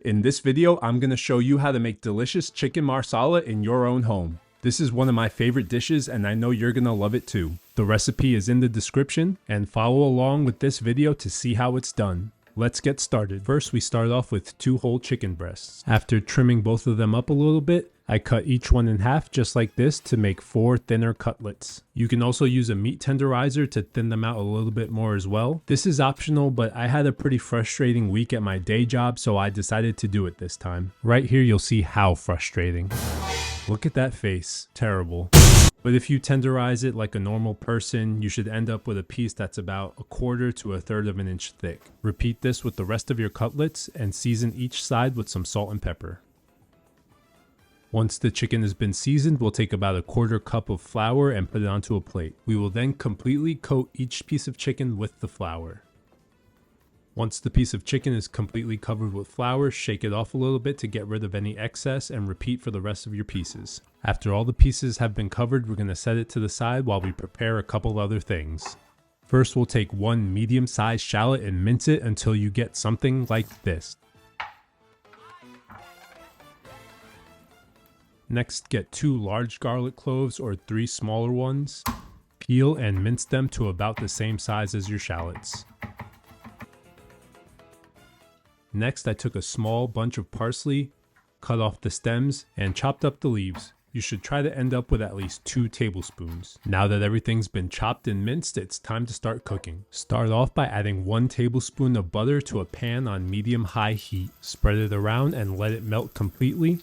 In this video, I'm going to show you how to make delicious chicken marsala in your own home. This is one of my favorite dishes and I know you're going to love it too. The recipe is in the description and follow along with this video to see how it's done. Let's get started. First, we start off with 2 whole chicken breasts. After trimming both of them up a little bit, I cut each one in half just like this to make 4 thinner cutlets. You can also use a meat tenderizer to thin them out a little bit more as well. This is optional, but I had a pretty frustrating week at my day job, so I decided to do it this time. Right here, you'll see how frustrating. Look at that face. Terrible. But if you tenderize it like a normal person, you should end up with a piece that's about 1/4 to 1/3 of an inch thick. Repeat this with the rest of your cutlets and season each side with some salt and pepper. Once the chicken has been seasoned, we'll take about 1/4 cup of flour and put it onto a plate. We will then completely coat each piece of chicken with the flour. Once the piece of chicken is completely covered with flour, shake it off a little bit to get rid of any excess and repeat for the rest of your pieces. After all the pieces have been covered, we're going to set it to the side while we prepare a couple other things. First, we'll take 1 medium-sized shallot and mince it until you get something like this. Next, get 2 large garlic cloves or 3 smaller ones. Peel and mince them to about the same size as your shallots. Next, I took a small bunch of parsley, cut off the stems, and chopped up the leaves. You should try to end up with at least 2 tablespoons. Now that everything's been chopped and minced, it's time to start cooking. Start off by adding 1 tablespoon of butter to a pan on medium-high heat. Spread it around and let it melt completely.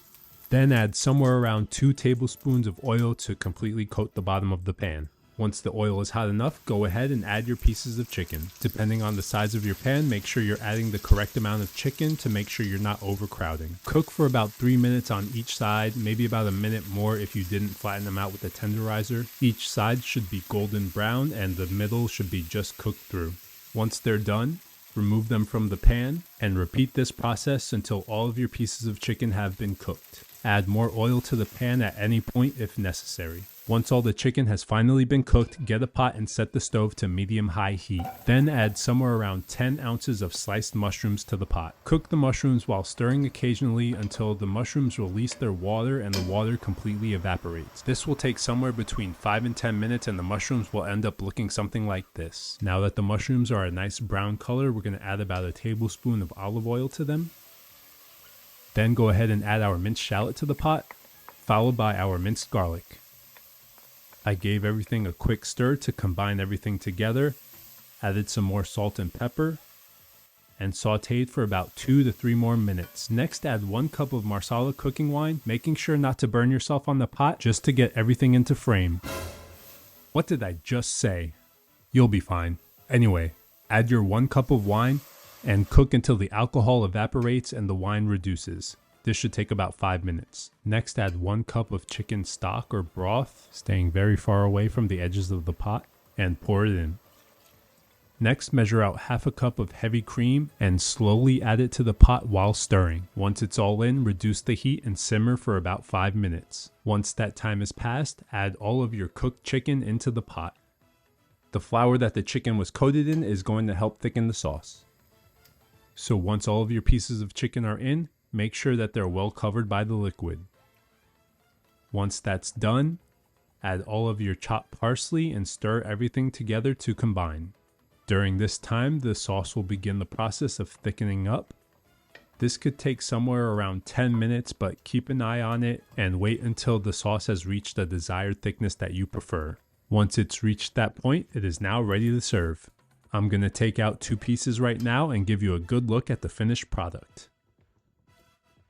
Then add somewhere around 2 tablespoons of oil to completely coat the bottom of the pan. Once the oil is hot enough, go ahead and add your pieces of chicken. Depending on the size of your pan, make sure you're adding the correct amount of chicken to make sure you're not overcrowding. Cook for about 3 minutes on each side, maybe about a minute more if you didn't flatten them out with a tenderizer. Each side should be golden brown and the middle should be just cooked through. Once they're done, remove them from the pan and repeat this process until all of your pieces of chicken have been cooked. Add more oil to the pan at any point if necessary. Once all the chicken has finally been cooked, get a pot and set the stove to medium-high heat. Then add somewhere around 10 ounces of sliced mushrooms to the pot. Cook the mushrooms while stirring occasionally until the mushrooms release their water and the water completely evaporates. This will take somewhere between 5 and 10 minutes and the mushrooms will end up looking something like this. Now that the mushrooms are a nice brown color, we're going to add about 1 tablespoon of olive oil to them. Then go ahead and add our minced shallot to the pot, followed by our minced garlic. I gave everything a quick stir to combine everything together, added some more salt and pepper, and sauteed for about 2 to 3 more minutes. Next, add 1 cup of Marsala cooking wine, making sure not to burn yourself on the pot just to get everything into frame. What did I just say? You'll be fine. Anyway, add your 1 cup of wine and cook until the alcohol evaporates and the wine reduces. This should take about 5 minutes. Next, add 1 cup of chicken stock or broth, staying very far away from the edges of the pot, and pour it in. Next, measure out 1/2 cup of heavy cream and slowly add it to the pot while stirring. Once it's all in, reduce the heat and simmer for about 5 minutes. Once that time has passed, add all of your cooked chicken into the pot. The flour that the chicken was coated in is going to help thicken the sauce. So once all of your pieces of chicken are in, make sure that they're well covered by the liquid. Once that's done, add all of your chopped parsley and stir everything together to combine. During this time, the sauce will begin the process of thickening up. This could take somewhere around 10 minutes, but keep an eye on it and wait until the sauce has reached the desired thickness that you prefer. Once it's reached that point, it is now ready to serve. I'm going to take out 2 pieces right now and give you a good look at the finished product.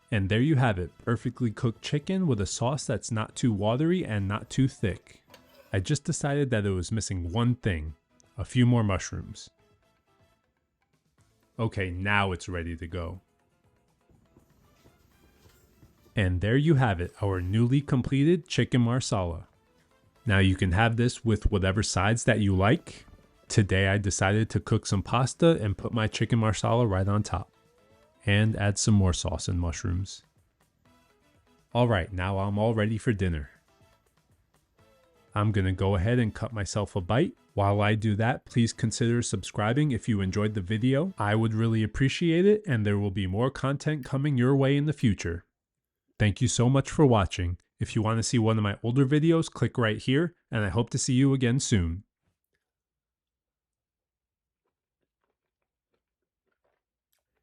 And there you have it, perfectly cooked chicken with a sauce that's not too watery and not too thick. I just decided that it was missing one thing, a few more mushrooms. Okay, now it's ready to go. And there you have it, our newly completed chicken marsala. Now you can have this with whatever sides that you like. Today I decided to cook some pasta and put my chicken marsala right on top. And add some more sauce and mushrooms. Alright, now I'm all ready for dinner. I'm gonna go ahead and cut myself a bite. While I do that, please consider subscribing if you enjoyed the video. I would really appreciate it, and there will be more content coming your way in the future. Thank you so much for watching. If you want to see one of my older videos, click right here, and I hope to see you again soon.